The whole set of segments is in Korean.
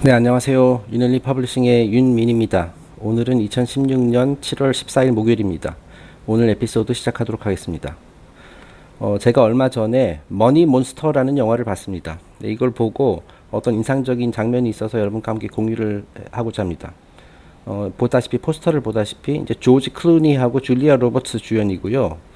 네, 안녕하세요. 유널리 퍼블리싱의 윤민입니다. 오늘은 2016년 7월 14일 목요일입니다. 오늘 에피소드 시작하도록 하겠습니다. 제가 얼마 전에 머니 몬스터라는 영화를 봤습니다. 네, 이걸 보고 어떤 인상적인 장면이 있어서 여러분과 함께 공유를 하고자 합니다. 보다시피 포스터를 보다시피 이제 조지 클루니하고 줄리아 로버츠 주연이고요.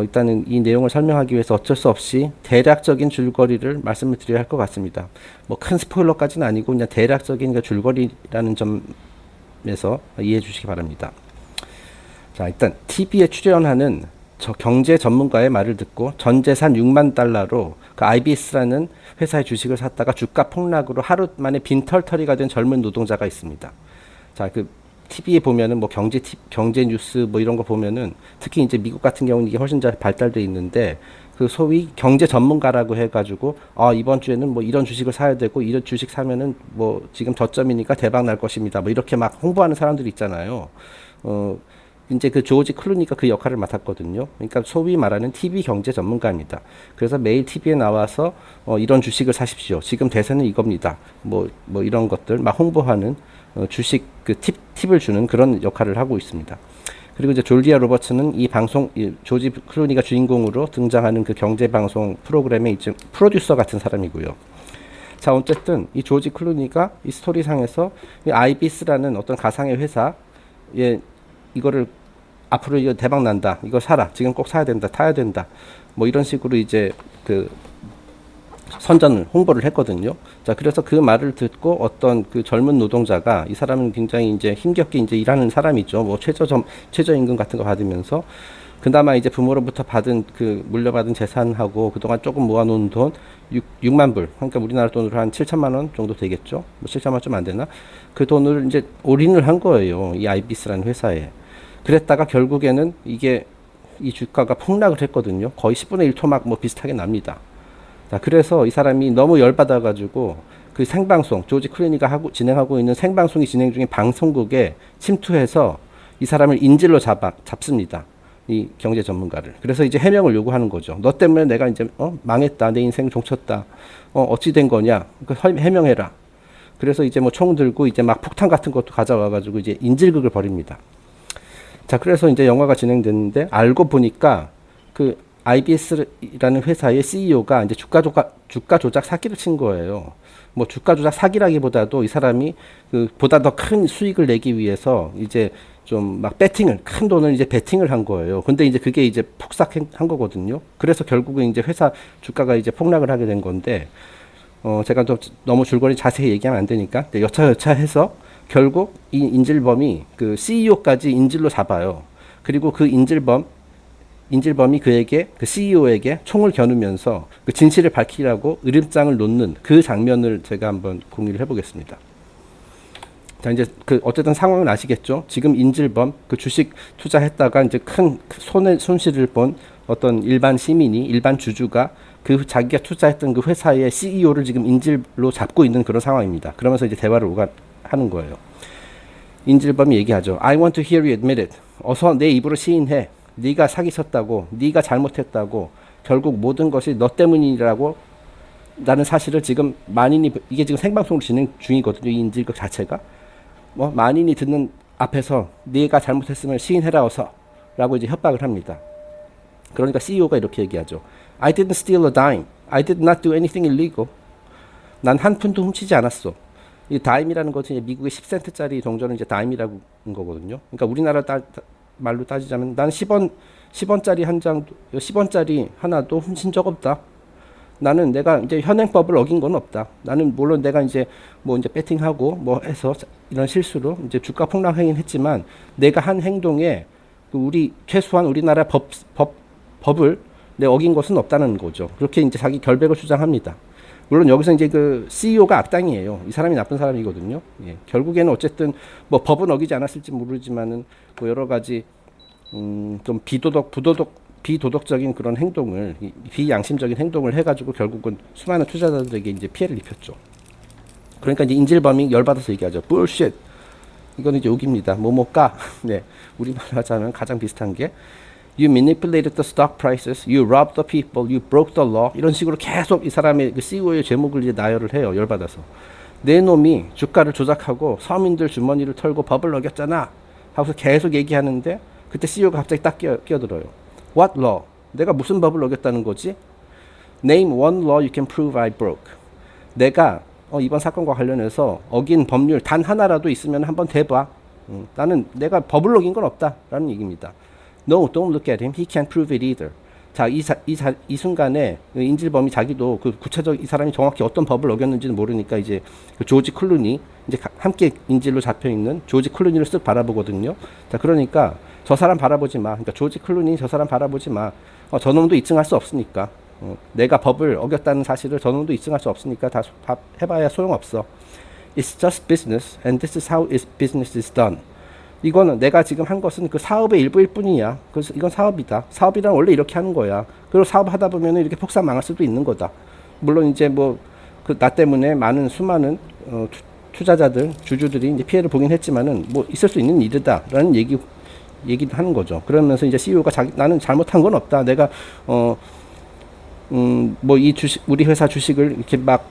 일단은 이 내용을 설명하기 위해서 어쩔 수 없이 대략적인 줄거리를 말씀을 드려야 할 것 같습니다. 뭐 큰 스포일러까지는 아니고 그냥 대략적인 그 줄거리라는 점에서 이해해 주시기 바랍니다. 자, 일단 TV에 출연하는 저 경제 전문가의 말을 듣고 전 재산 6만 달러로 그 IBS라는 회사의 주식을 샀다가 주가 폭락으로 하루 만에 빈털터리가 된 젊은 노동자가 있습니다. 자, 그 TV에 보면은 뭐 경제 뉴스 뭐 이런 거 보면은 특히 이제 미국 같은 경우는 이게 훨씬 잘 발달돼 있는데 그 소위 경제 전문가라고 해가지고 이번 주에는 뭐 이런 주식을 사야 되고 이런 주식 사면은 뭐 지금 저점이니까 대박 날 것입니다. 뭐 이렇게 막 홍보하는 사람들이 있잖아요. 이제 그 조지 클루니가 그 역할을 맡았거든요. 그러니까 소위 말하는 TV 경제 전문가입니다. 그래서 매일 TV에 나와서 이런 주식을 사십시오. 지금 대세는 이겁니다. 뭐 이런 것들 막 홍보하는 주식 그 팁을 주는 그런 역할을 하고 있습니다. 그리고 이제 졸리아 로버츠는 이 방송 조지 클루니가 주인공으로 등장하는 그 경제 방송 프로그램의 이제 프로듀서 같은 사람이고요. 자, 어쨌든 이 조지 클루니가 이 스토리상에서 이 아이비스라는 어떤 가상의 회사에 이거를 앞으로 이거 대박 난다. 이거 사라. 지금 꼭 사야 된다. 타야 된다. 뭐 이런 식으로 이제 그 선전을 홍보를 했거든요. 자, 그래서 그 말을 듣고 어떤 그 젊은 노동자가 이 사람은 굉장히 이제 힘겹게 이제 일하는 사람이죠. 뭐 최저임금 같은 거 받으면서 그나마 이제 부모로부터 받은 그 물려받은 재산하고 그동안 조금 모아놓은 돈 6만 불. 그러니까 우리나라 돈으로 한 7천만 원 정도 되겠죠. 뭐 7천만 원 좀 안 되나? 그 돈을 이제 올인을 한 거예요. 이 아이비스라는 회사에. 그랬다가 결국에는 이게 이 주가가 폭락을 했거든요. 거의 10분의 1 토막 뭐 비슷하게 납니다. 자, 그래서 이 사람이 너무 열받아가지고 그 생방송, 조지 클루니가 진행하고 있는 생방송이 진행 중인 방송국에 침투해서 이 사람을 인질로 잡습니다. 이 경제 전문가를. 그래서 이제 해명을 요구하는 거죠. 너 때문에 내가 이제, 망했다. 내 인생 종쳤다. 어찌 된 거냐. 해명해라. 그래서 이제 뭐 총 들고 이제 막 폭탄 같은 것도 가져와가지고 이제 인질극을 벌입니다. 자, 그래서 이제 영화가 진행됐는데 알고 보니까 그 IBS라는 회사의 CEO가 이제 주가 조작 사기를 친 거예요. 뭐 주가 조작 사기라기보다도 이 사람이 그 보다 더 큰 수익을 내기 위해서 이제 좀 막 큰 돈을 이제 베팅을 한 거예요. 근데 이제 그게 이제 폭삭한 거거든요. 그래서 결국은 이제 회사 주가가 이제 폭락을 하게 된 건데, 제가 또 너무 줄거리 자세히 얘기하면 안 되니까 여차여차해서 결국 이 인질범이 그 CEO까지 인질로 잡아요. 그리고 그 인질범이 그에게 그 CEO에게 총을 겨누면서 그 진실을 밝히라고 으름장을 놓는 그 장면을 제가 한번 공유를 해보겠습니다. 자, 이제 그 어쨌든 상황은 아시겠죠? 지금 인질범 그 주식 투자했다가 이제 큰 손실을 본 어떤 일반 시민이 일반 주주가 그 자기가 투자했던 그 회사의 CEO를 지금 인질로 잡고 있는 그런 상황입니다. 그러면서 이제 대화를 하는 거예요. 인질범이 얘기하죠. I want to hear you admit it. 어서 내 입으로 시인해. 네가 사기쳤다고, 네가 잘못했다고, 결국 모든 것이 너 때문이라고 라는 사실을 지금 이게 지금 생방송으로 진행 중이거든요. 이 인질극 자체가. 뭐 만인이 듣는 앞에서 네가 잘못했으면 시인해라 어서 라고 이제 협박을 합니다. 그러니까 CEO가 이렇게 얘기하죠. I didn't steal a dime. I did not do anything illegal. 난 한 푼도 훔치지 않았어. 이 다임이라는 것은 미국의 10센트짜리 동전은 이제 다임이라는 거거든요. 그러니까 우리나라 말로 따지자면 난 10원짜리 한 장, 10원짜리 하나도 훔친 적 없다. 나는 내가 이제 현행법을 어긴 건 없다. 나는 물론 내가 이제 뭐 이제 배팅하고 뭐 해서 이런 실수로 이제 주가 폭락하긴 했지만 내가 한 행동에 최소한 우리나라 법을 내가 어긴 것은 없다는 거죠. 그렇게 이제 자기 결백을 주장합니다. 물론 여기서 이제 그 CEO가 악당이에요. 이 사람이 나쁜 사람이거든요. 예. 결국에는 어쨌든 뭐 법은 어기지 않았을지 모르지만은 뭐 여러 가지 좀 비도덕적인 그런 행동을 비양심적인 행동을 해가지고 결국은 수많은 투자자들에게 이제 피해를 입혔죠. 그러니까 이제 인질범이 열받아서 얘기하죠. bullshit. 이거는 이제 욕입니다. 뭐뭐까. 네. 우리말로 하자면 가장 비슷한 게 You manipulated the stock prices. You robbed the people. You broke the law. 이런 식으로 계속 이 사람의 그 CEO의 제목을 이제 나열을 해요. 열받아서. 내 놈이 주가를 조작하고 서민들 주머니를 털고 법을 어겼잖아 하고서 계속 얘기하는데 그때 CEO가 갑자기 딱 끼어들어요. What law? 내가 무슨 법을 어겼다는 거지? Name one law you can prove I broke. 내가 이번 사건과 관련해서 어긴 법률 단 하나라도 있으면 한번 대봐. 나는 내가 법을 어긴 건 없다라는 얘기입니다. No, don't look at him. He can't prove it either. 자, 이 순간에 인질범이 자기도 그 구체적 이 사람이 정확히 어떤 법을 어겼는지는 모르니까 이제 그 조지 클루니 이제 함께 인질로 잡혀 있는 조지 클루니를 쓱 바라보거든요. 자, 그러니까 저 사람 바라보지 마. 그러니까 조지 클루니 저 사람 바라보지 마. 저놈도 입증할 수 없으니까. 내가 법을 어겼다는 사실을 저놈도 입증할 수 없으니까 다 해봐야 소용없어. It's just business, and this is how business is done. 이거는 내가 지금 한 것은 그 사업의 일부일 뿐이야. 그래서 이건 사업이다. 사업이란 원래 이렇게 하는 거야. 그리고 사업하다 보면 이렇게 폭삭 망할 수도 있는 거다. 물론 이제 뭐 그 나 때문에 수많은 투자자들, 주주들이 이제 피해를 보긴 했지만은 뭐 있을 수 있는 일이다라는 얘기도 하는 거죠. 그러면서 이제 CEO가 나는 잘못한 건 없다. 내가 뭐 이 우리 회사 주식을 이렇게 막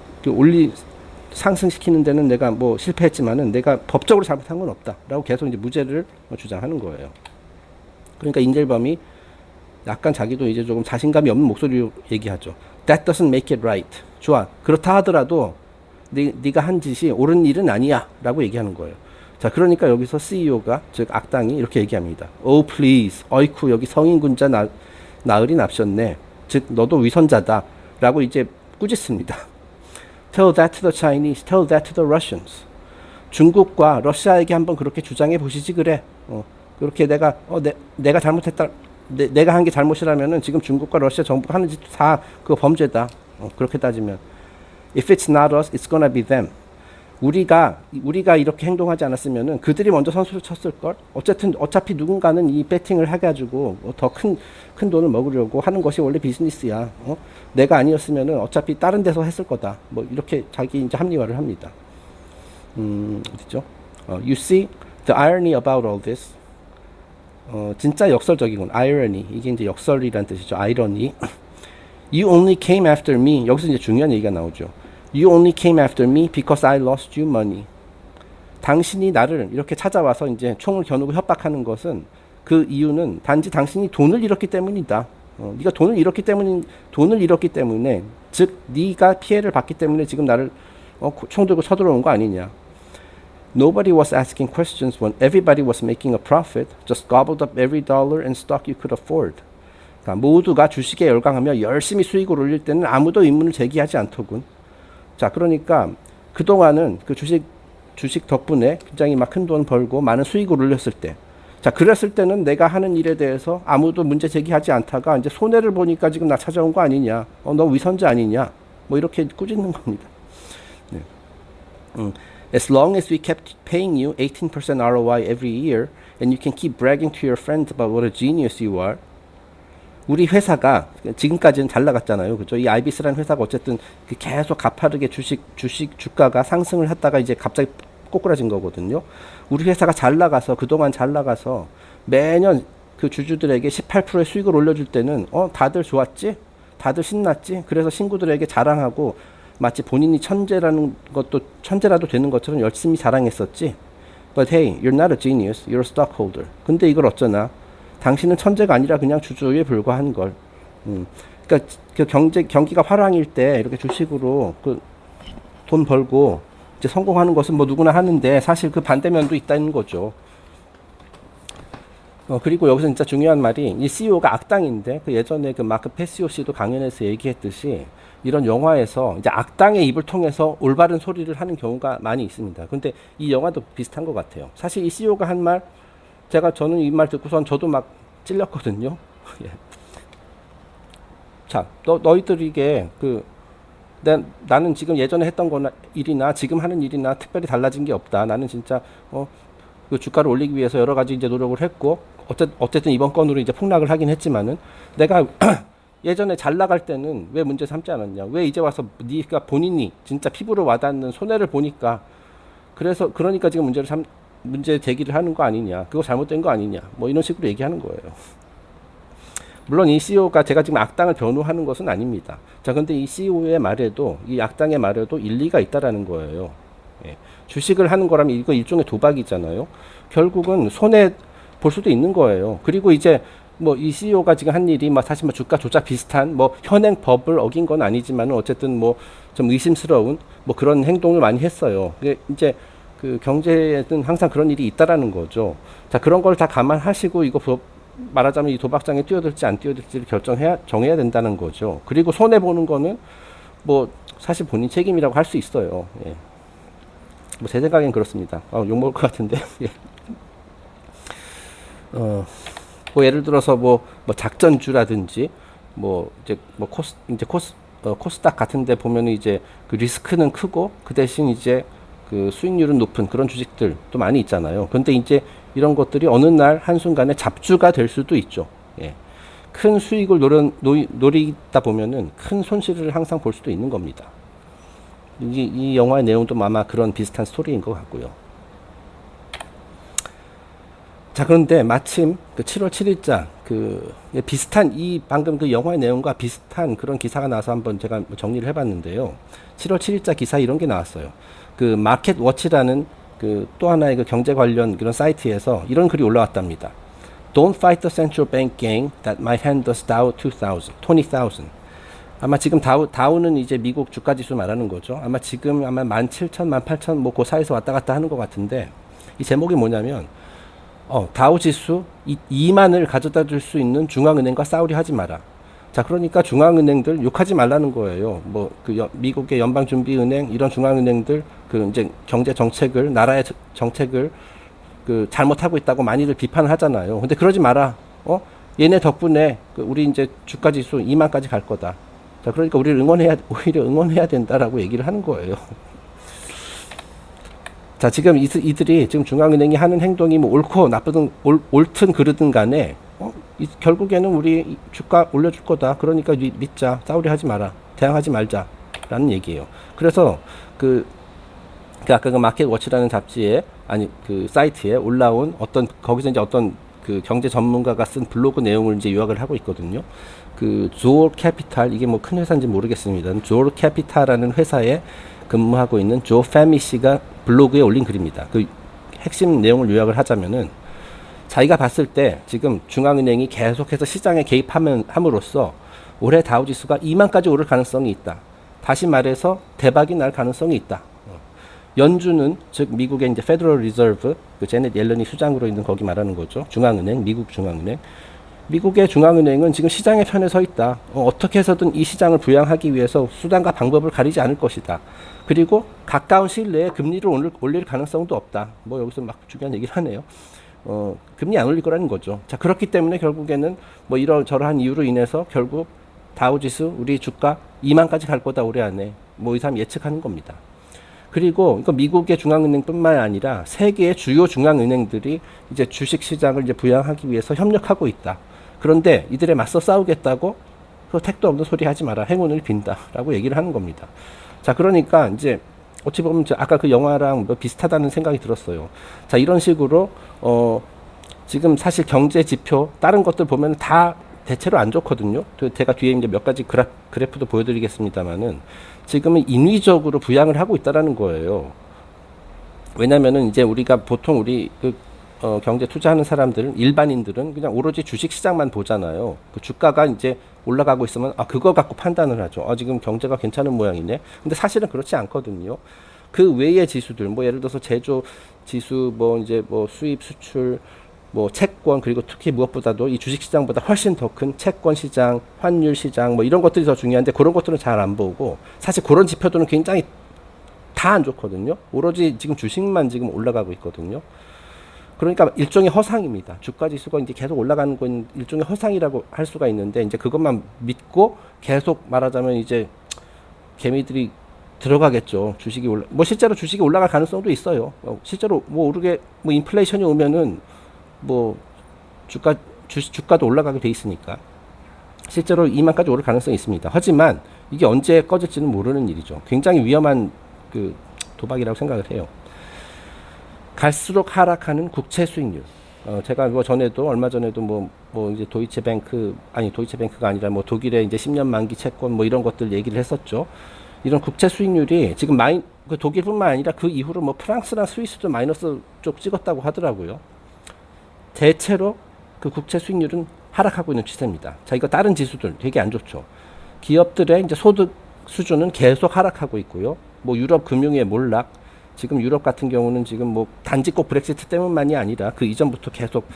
상승시키는 데는 내가 뭐 실패했지만은 내가 법적으로 잘못한 건 없다라고 계속 이제 무죄를 주장하는 거예요. 그러니까 인질범이 약간 자기도 이제 조금 자신감이 없는 목소리로 얘기하죠. That doesn't make it right. 좋아. 그렇다 하더라도 네가 한 짓이 옳은 일은 아니야라고 얘기하는 거예요. 자, 그러니까 여기서 CEO가 즉 악당이 이렇게 얘기합니다. Oh please. 어이쿠 여기 성인군자 나으리 납셨네. 즉 너도 위선자다라고 이제 꾸짖습니다. Tell that to the Chinese, tell that to the Russians. 중국과 러시아에게 한번 그렇게 주장해 보시지 그래. 그렇게 내가 잘못했다. 내가 한 게 잘못이라면은 지금 중국과 러시아 정부가 하는 짓도 다 그거 범죄다. 그렇게 따지면 If it's not us, it's gonna be them. 우리가 이렇게 행동하지 않았으면은 그들이 먼저 선수를 쳤을 걸. 어차피 누군가는 이 배팅을 해가지고 더 큰 돈을 먹으려고 하는 것이 원래 비즈니스야. 내가 아니었으면은 어차피 다른 데서 했을 거다. 뭐 이렇게 자기 이제 합리화를 합니다. 어디죠? You see the irony about all this. 진짜 역설적이군. irony. 이게 이제 역설이란 뜻이죠. irony. You only came after me. 여기서 이제 중요한 얘기가 나오죠. You only came after me because I lost you money. 당신이 나를 이렇게 찾아와서 이제 총을 겨누고 협박하는 것은 그 이유는 단지 당신이 돈을 잃었기 때문이다. 네가 돈을 잃었기 때문에 즉 네가 피해를 봤기 때문에 지금 나를 총 들고 쳐들어온 거 아니냐. Nobody was asking questions when everybody was making a profit. Just gobbled up every dollar and stock you could afford. 그러니까 모두가 주식에 열광하며 열심히 수익을 올릴 때는 아무도 의문을 제기하지 않더군. 자, 그러니까 그동안은 그 주식 덕분에 굉장히 막 큰 돈 벌고 많은 수익을 올렸을 때, 자, 그랬을 때는 내가 하는 일에 대해서 아무도 문제 제기하지 않다가 이제 손해를 보니까 지금 나 찾아온 거 아니냐, 너 위선자 아니냐, 뭐 이렇게 꾸짖는 겁니다. 네. As long as we kept paying you 18% ROI every year, and you can keep bragging to your friends about what a genius you are. 우리 회사가 지금까지는 잘 나갔잖아요. 그죠? 이 아이비스라는 회사가 어쨌든 계속 가파르게 주가가 상승을 했다가 이제 갑자기 꼬꾸라진 거거든요. 우리 회사가 그동안 잘 나가서 매년 그 주주들에게 18%의 수익을 올려줄 때는 다들 좋았지? 다들 신났지? 그래서 친구들에게 자랑하고 마치 본인이 천재라도 되는 것처럼 열심히 자랑했었지. But hey, you're not a genius. You're a stockholder. 근데 이걸 어쩌나? 당신은 천재가 아니라 그냥 주주에 불과한 걸. 그러니까 그 경기가 화랑일 때 이렇게 주식으로 돈 벌고 이제 성공하는 것은 뭐 누구나 하는데 사실 그 반대면도 있다는 거죠. 그리고 여기서 진짜 중요한 말이 이 CEO가 악당인데 그 예전에 그 마크 페시오 씨도 강연에서 얘기했듯이 이런 영화에서 이제 악당의 입을 통해서 올바른 소리를 하는 경우가 많이 있습니다. 근데 이 영화도 비슷한 것 같아요. 사실 이 CEO가 한 말 저는 이 말 듣고선 저도 막 찔렸거든요. 예. 자, 너희들 이게 나는 지금 예전에 했던 일이나 지금 하는 일이나 특별히 달라진 게 없다. 나는 진짜 그 주가를 올리기 위해서 여러 가지 이제 노력을 했고 어쨌든 이번 건으로 이제 폭락을 하긴 했지만은 내가 예전에 잘 나갈 때는 왜 문제 삼지 않았냐? 왜 이제 와서 네가 본인이 진짜 피부로 와닿는 손해를 보니까 그러니까 지금 문제 제기를 하는 거 아니냐? 그거 잘못된 거 아니냐? 뭐 이런 식으로 얘기하는 거예요. 물론 이 CEO가 제가 지금 악당을 변호하는 것은 아닙니다. 자, 근데 이 CEO의 말에도 이 악당의 말에도 일리가 있다라는 거예요. 예. 주식을 하는 거라면 이거 일종의 도박이잖아요. 결국은 손해 볼 수도 있는 거예요. 그리고 이제 뭐 이 CEO가 지금 한 일이 막 사실 뭐 주가 조작 비슷한 뭐 현행 법을 어긴 건 아니지만은 어쨌든 뭐 좀 의심스러운 뭐 그런 행동을 많이 했어요. 그게 이제 그 경제에는 항상 그런 일이 있다라는 거죠. 자, 그런 걸 다 감안하시고 이거 말하자면 이 도박장에 뛰어들지 안 뛰어들지를 정해야 된다는 거죠. 그리고 손해 보는 거는 뭐 사실 본인 책임이라고 할 수 있어요. 예. 뭐 제 생각엔 그렇습니다. 욕 먹을 것 같은데. 예. 뭐 예를 들어서 뭐 작전주라든지 뭐 이제 뭐 코스닥 같은데 보면은 이제 그 리스크는 크고 그 대신 이제 그 수익률은 높은 그런 주식들도 많이 있잖아요. 그런데 이제 이런 것들이 어느 날 한순간에 잡주가 될 수도 있죠. 예. 큰 수익을 노리다 보면은 큰 손실을 항상 볼 수도 있는 겁니다. 이 영화의 내용도 아마 그런 비슷한 스토리인 것 같고요. 자, 그런데 마침 그 7월 7일자 비슷한 방금 그 영화의 내용과 비슷한 그런 기사가 나와서 한번 제가 정리를 해봤는데요. 7월 7일자 기사 이런 게 나왔어요. 그 마켓 워치라는 그 또 하나의 그 경제 관련 그런 사이트에서 이런 글이 올라왔답니다. Don't fight the central bank gang that might hand us Dow 20,000. 아마 지금 다우는 이제 미국 주가 지수 말하는 거죠. 아마 지금 17,000, 18,000 뭐 그 사이에서 왔다 갔다 하는 것 같은데 이 제목이 뭐냐면 다우 지수 2만을 가져다 줄 수 있는 중앙은행과 싸우려 하지 마라. 자, 그러니까 중앙은행들 욕하지 말라는 거예요. 뭐 미국의 연방준비은행 이런 중앙은행들 그 이제 경제 정책을 나라의 정책을 그 잘못하고 있다고 많이들 비판을 하잖아요. 근데 그러지 마라. 얘네 덕분에 우리 이제 주가 지수 2만까지 갈 거다. 자, 그러니까 우리를 오히려 응원해야 된다라고 얘기를 하는 거예요. 자, 지금 이들이 지금 중앙은행이 하는 행동이 뭐 옳고 나쁘든 옳든 그르든 간에 결국에는 우리 주가 올려줄 거다. 그러니까 믿자. 싸우려 하지 마라. 대항하지 말자라는 얘기예요. 그래서 아까 그 마켓 워치라는 잡지에 그 사이트에 올라온 거기서 이제 어떤 그 경제 전문가가 쓴 블로그 내용을 이제 요약을 하고 있거든요. 그 조어 캐피탈, 이게 뭐 큰 회사인지 모르겠습니다. 조어 캐피탈이라는 회사에 근무하고 있는 조 페미 씨가 블로그에 올린 글입니다. 그 핵심 내용을 요약을 하자면은 자기가 봤을 때 지금 중앙은행이 계속해서 시장에 개입함으로써 올해 다우지수가 2만까지 오를 가능성이 있다. 다시 말해서 대박이 날 가능성이 있다. 연준은 즉 미국의 이제 페더럴 리저브, 그 제넷 옐런이 수장으로 있는 거기 말하는 거죠. 중앙은행, 미국 중앙은행. 미국의 중앙은행은 지금 시장의 편에 서 있다. 어떻게 해서든 이 시장을 부양하기 위해서 수단과 방법을 가리지 않을 것이다. 그리고 가까운 시일 내에 금리를 올릴 가능성도 없다. 뭐 여기서 막 중요한 얘기를 하네요. 금리 안 올릴 거라는 거죠. 자, 그렇기 때문에 결국에는 뭐 이러저러한 이유로 인해서 결국 다우지수 우리 주가 2만까지 갈 거다 올해 안에. 뭐 이 사람 예측하는 겁니다. 그리고 이거 미국의 중앙은행뿐만 아니라 세계의 주요 중앙은행들이 이제 주식 시장을 이제 부양하기 위해서 협력하고 있다. 그런데 이들에 맞서 싸우겠다고 그 택도 없는 소리 하지 마라. 행운을 빈다라고 얘기를 하는 겁니다. 자, 그러니까 이제 어찌 보면 아까 그 영화랑 뭐 비슷하다는 생각이 들었어요. 자, 이런 식으로 지금 사실 경제 지표 다른 것들 보면 다 대체로 안 좋거든요. 제가 뒤에 이제 몇 가지 그래프도 보여드리겠습니다만은 지금은 인위적으로 부양을 하고 있다라는 거예요. 왜냐면은 이제 우리가 보통 우리 경제 투자하는 사람들은 일반인들은 그냥 오로지 주식 시장만 보잖아요. 그 주가가 이제 올라가고 있으면 그거 갖고 판단을 하죠. 지금 경제가 괜찮은 모양이네. 근데 사실은 그렇지 않거든요. 그 외의 지수들, 뭐 예를 들어서 제조 지수, 뭐 이제 뭐 수입, 수출, 뭐 채권, 그리고 특히 무엇보다도 이 주식 시장보다 훨씬 더 큰 채권 시장, 환율 시장, 뭐 이런 것들이 더 중요한데 그런 것들은 잘 안 보고 사실 그런 지표들은 굉장히 다 안 좋거든요. 오로지 지금 주식만 지금 올라가고 있거든요. 그러니까 일종의 허상입니다. 주가 지수가 이제 계속 올라가는 건 일종의 허상이라고 할 수가 있는데 이제 그것만 믿고 계속 말하자면 이제 개미들이 들어가겠죠. 주식이 뭐 실제로 주식이 올라갈 가능성도 있어요. 실제로 뭐 오르게 뭐 인플레이션이 오면은 뭐 주가도 올라가게 돼 있으니까 실제로 2만까지 오를 가능성이 있습니다. 하지만 이게 언제 꺼질지는 모르는 일이죠. 굉장히 위험한 그 도박이라고 생각을 해요. 갈수록 하락하는 국채 수익률. 제가 뭐 얼마 전에도 뭐 이제 도이체뱅크가 아니라 뭐 독일의 이제 10년 만기 채권 뭐 이런 것들 얘기를 했었죠. 이런 국채 수익률이 지금 그 독일뿐만 아니라 그 이후로 뭐 프랑스나 스위스도 마이너스 쪽 찍었다고 하더라고요. 대체로 그 국채 수익률은 하락하고 있는 추세입니다. 자, 이거 다른 지수들 되게 안 좋죠. 기업들의 이제 소득 수준은 계속 하락하고 있고요. 뭐 유럽 금융의 몰락, 지금 유럽 같은 경우는 지금 뭐 단지 꼭 브렉시트 때문만이 아니라 그 이전부터 계속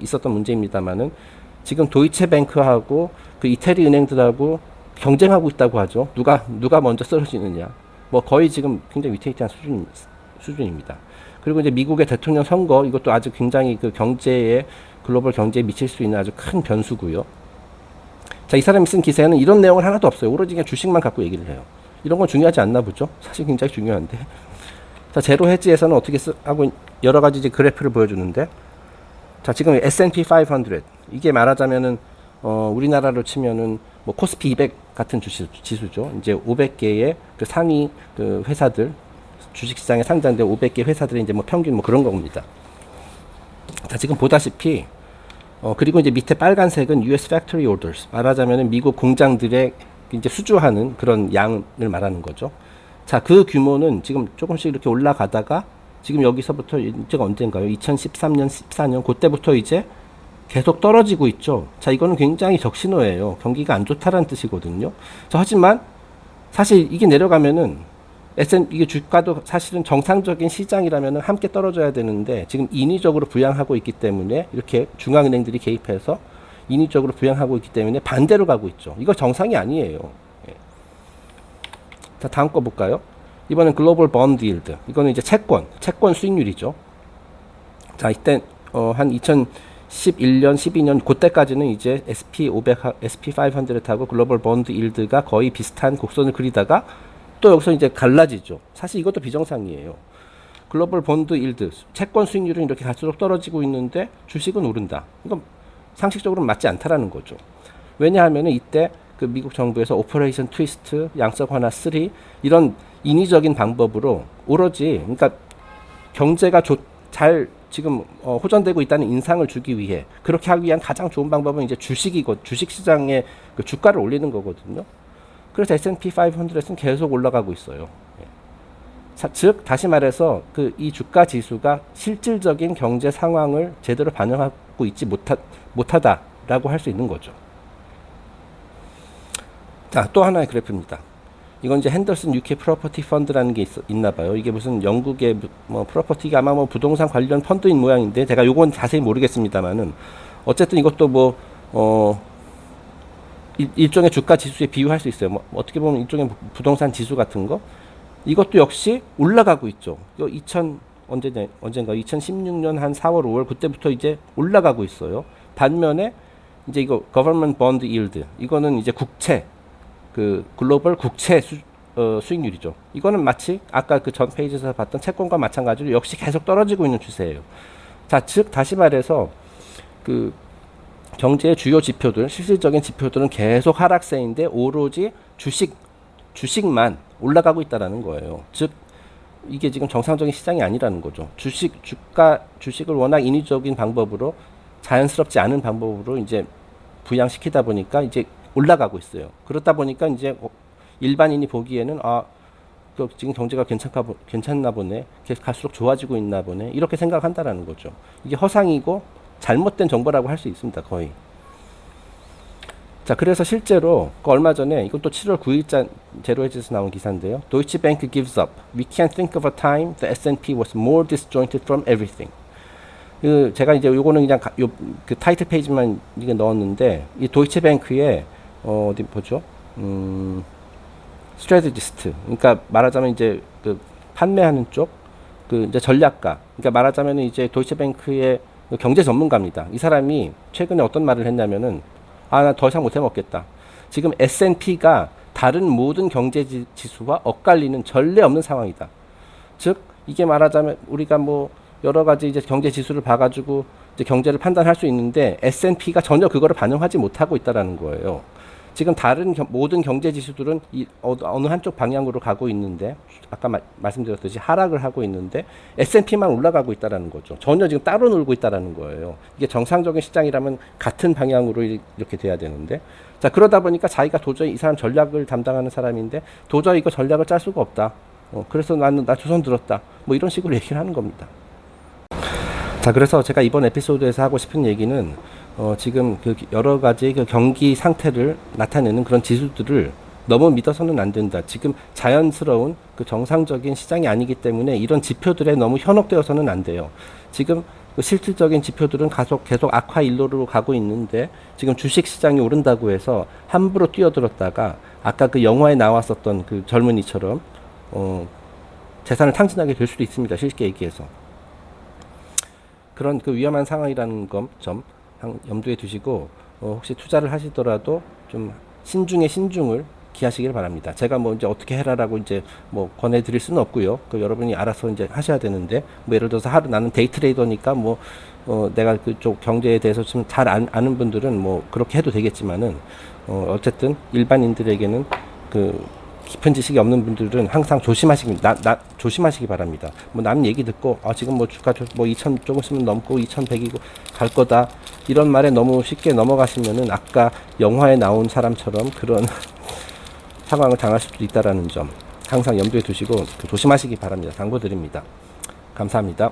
있었던 문제입니다만은 지금 도이체뱅크하고 그 이태리 은행들하고 경쟁하고 있다고 하죠. 누가 먼저 쓰러지느냐. 뭐 거의 지금 굉장히 위태위태한 수준입니다. 그리고 이제 미국의 대통령 선거, 이것도 아주 굉장히 그 경제에, 글로벌 경제에 미칠 수 있는 아주 큰 변수고요. 자, 이 사람이 쓴 기사에는 이런 내용은 하나도 없어요. 오로지 그냥 주식만 갖고 얘기를 해요. 이런 건 중요하지 않나 보죠? 사실 굉장히 중요한데. 자, 제로 헤지에서는 어떻게 하고 여러 가지 이제 그래프를 보여주는데, 자, 지금 S&P 500 이게 말하자면은 우리나라로 치면은 뭐 코스피 200 같은 지수죠. 이제 500개의 그 상위 그 회사들, 주식시장에 상장된 500개 회사들의 이제 뭐 평균 뭐 그런 겁니다. 자, 지금 보다시피 그리고 이제 밑에 빨간색은 US Factory Orders, 말하자면은 미국 공장들의 이제 수주하는 그런 양을 말하는 거죠. 자, 그 규모는 지금 조금씩 이렇게 올라가다가 지금 여기서부터 이제가 언젠가요? 2013년, 14년 그때부터 이제 계속 떨어지고 있죠. 자, 이거는 굉장히 적신호예요. 경기가 안 좋다라는 뜻이거든요. 자, 하지만 사실 이게 내려가면은 이게 주가도 사실은 정상적인 시장이라면 함께 떨어져야 되는데 지금 인위적으로 부양하고 있기 때문에 이렇게 중앙은행들이 개입해서 인위적으로 부양하고 있기 때문에 반대로 가고 있죠. 이거 정상이 아니에요. 예. 자, 다음 거 볼까요? 이번엔 글로벌 번드 일드. 이거는 이제 채권 수익률이죠. 자, 이때 한 2011년, 12년 그때까지는 이제 SP500, SP500하고 글로벌 번드 일드가 거의 비슷한 곡선을 그리다가 또 여기서 이제 갈라지죠. 사실 이것도 비정상이에요. 글로벌 본드 일드, 채권 수익률은 이렇게 갈수록 떨어지고 있는데 주식은 오른다. 이건 상식적으로는 맞지 않다라는 거죠. 왜냐하면 이때 그 미국 정부에서 오퍼레이션 트위스트, 양적 완화 3 이런 인위적인 방법으로 오로지 그러니까 경제가 잘 지금 호전되고 있다는 인상을 주기 위해 그렇게 하기 위한 가장 좋은 방법은 이제 주식 시장의 그 주가를 올리는 거거든요. 그래서 S&P 500은 계속 올라가고 있어요. 즉 다시 말해서 그 이 주가 지수가 실질적인 경제 상황을 제대로 반영하고 있지 못하다라고 할 수 있는 거죠. 자, 또 하나의 그래프입니다. 이건 이제 핸더슨 UK 프로퍼티 펀드라는 게 있나 봐요. 이게 무슨 영국의 뭐 프로퍼티가 아마 뭐 부동산 관련 펀드인 모양인데 제가 요건 자세히 모르겠습니다만은 어쨌든 이것도 뭐 일종의 주가 지수에 비유할 수 있어요. 뭐 어떻게 보면 일종의 부동산 지수 같은 거. 이것도 역시 올라가고 있죠. 언젠가 2016년 한 4월, 5월 그때부터 이제 올라가고 있어요. 반면에 이제 이거 government bond yield 이거는 이제 국채 그 글로벌 국채 수익률이죠. 이거는 마치 아까 그 전 페이지에서 봤던 채권과 마찬가지로 역시 계속 떨어지고 있는 추세예요. 자, 즉 다시 말해서 그 경제의 주요 지표들, 실질적인 지표들은 계속 하락세인데 오로지 주식만 올라가고 있다라는 거예요. 즉 이게 지금 정상적인 시장이 아니라는 거죠. 주식을 워낙 인위적인 방법으로 자연스럽지 않은 방법으로 이제 부양시키다 보니까 이제 올라가고 있어요. 그렇다 보니까 이제 일반인이 보기에는 지금 경제가 괜찮나 보네. 계속 갈수록 좋아지고 있나 보네. 이렇게 생각한다라는 거죠. 이게 허상이고 잘못된 정보라고 할 수 있습니다. 거의. 자, 그래서 실제로 얼마 전에 이것도 7월 9일자 제로헤지에서 나온 기사인데요. Deutsche Bank gives up. We can't think of a time the S&P was more disjointed from everything. 제가 이제 요거는 그냥 그 타이틀 페이지만 이게 넣었는데 이 도이체뱅크의 어디 보죠? 스트래티지스트. 그러니까 말하자면 이제 그 판매하는 쪽, 그 이제 전략가. 그러니까 말하자면 이제 도이체뱅크의 경제 전문가입니다. 이 사람이 최근에 어떤 말을 했냐면은 나 더 이상 못해 먹겠다. 지금 S&P가 다른 모든 경제 지수와 엇갈리는 전례 없는 상황이다. 즉 이게 말하자면 우리가 뭐 여러 가지 이제 경제 지수를 봐가지고 이제 경제를 판단할 수 있는데 S&P가 전혀 그거를 반영하지 못하고 있다라는 거예요. 지금 다른 모든 경제 지수들은 어느 한쪽 방향으로 가고 있는데 아까 말씀드렸듯이 하락을 하고 있는데 S&P만 올라가고 있다라는 거죠. 전혀 지금 따로 놀고 있다라는 거예요. 이게 정상적인 시장이라면 같은 방향으로 이렇게 돼야 되는데 자 그러다 보니까 자기가 도저히 이 사람 전략을 담당하는 사람인데 도저히 이거 전략을 짤 수가 없다. 그래서 나 조선 들었다. 뭐 이런 식으로 얘기를 하는 겁니다. 자 그래서 제가 이번 에피소드에서 하고 싶은 얘기는 지금 그 여러 가지 그 경기 상태를 나타내는 그런 지수들을 너무 믿어서는 안 된다. 지금 자연스러운 그 정상적인 시장이 아니기 때문에 이런 지표들에 너무 현혹되어서는 안 돼요. 지금 그 실질적인 지표들은 계속 악화 일로로 가고 있는데 지금 주식 시장이 오른다고 해서 함부로 뛰어들었다가 아까 그 영화에 나왔었던 그 젊은이처럼 재산을 탕진하게 될 수도 있습니다. 쉽게 얘기해서. 그런 그 위험한 상황이라는 점 염두에 두시고 혹시 투자를 하시더라도 좀 신중에 신중을 기하시길 바랍니다. 제가 뭐 이제 어떻게 해라라고 이제 뭐 권해드릴 수는 없고요. 그 여러분이 알아서 이제 하셔야 되는데 뭐 예를 들어서 나는 데이 트레이더니까 뭐 내가 그쪽 경제에 대해서 좀 잘 아는 분들은 뭐 그렇게 해도 되겠지만은 어쨌든 일반인들에게는 그 깊은 지식이 없는 분들은 항상 조심하시기 바랍니다. 뭐 남 얘기 듣고 지금 뭐 주가 뭐 2,000 조금 있으면 넘고 2,100이고 갈 거다 이런 말에 너무 쉽게 넘어가시면은 아까 영화에 나온 사람처럼 그런 상황을 당할 수도 있다라는 점 항상 염두에 두시고 조심하시기 바랍니다. 당부드립니다. 감사합니다.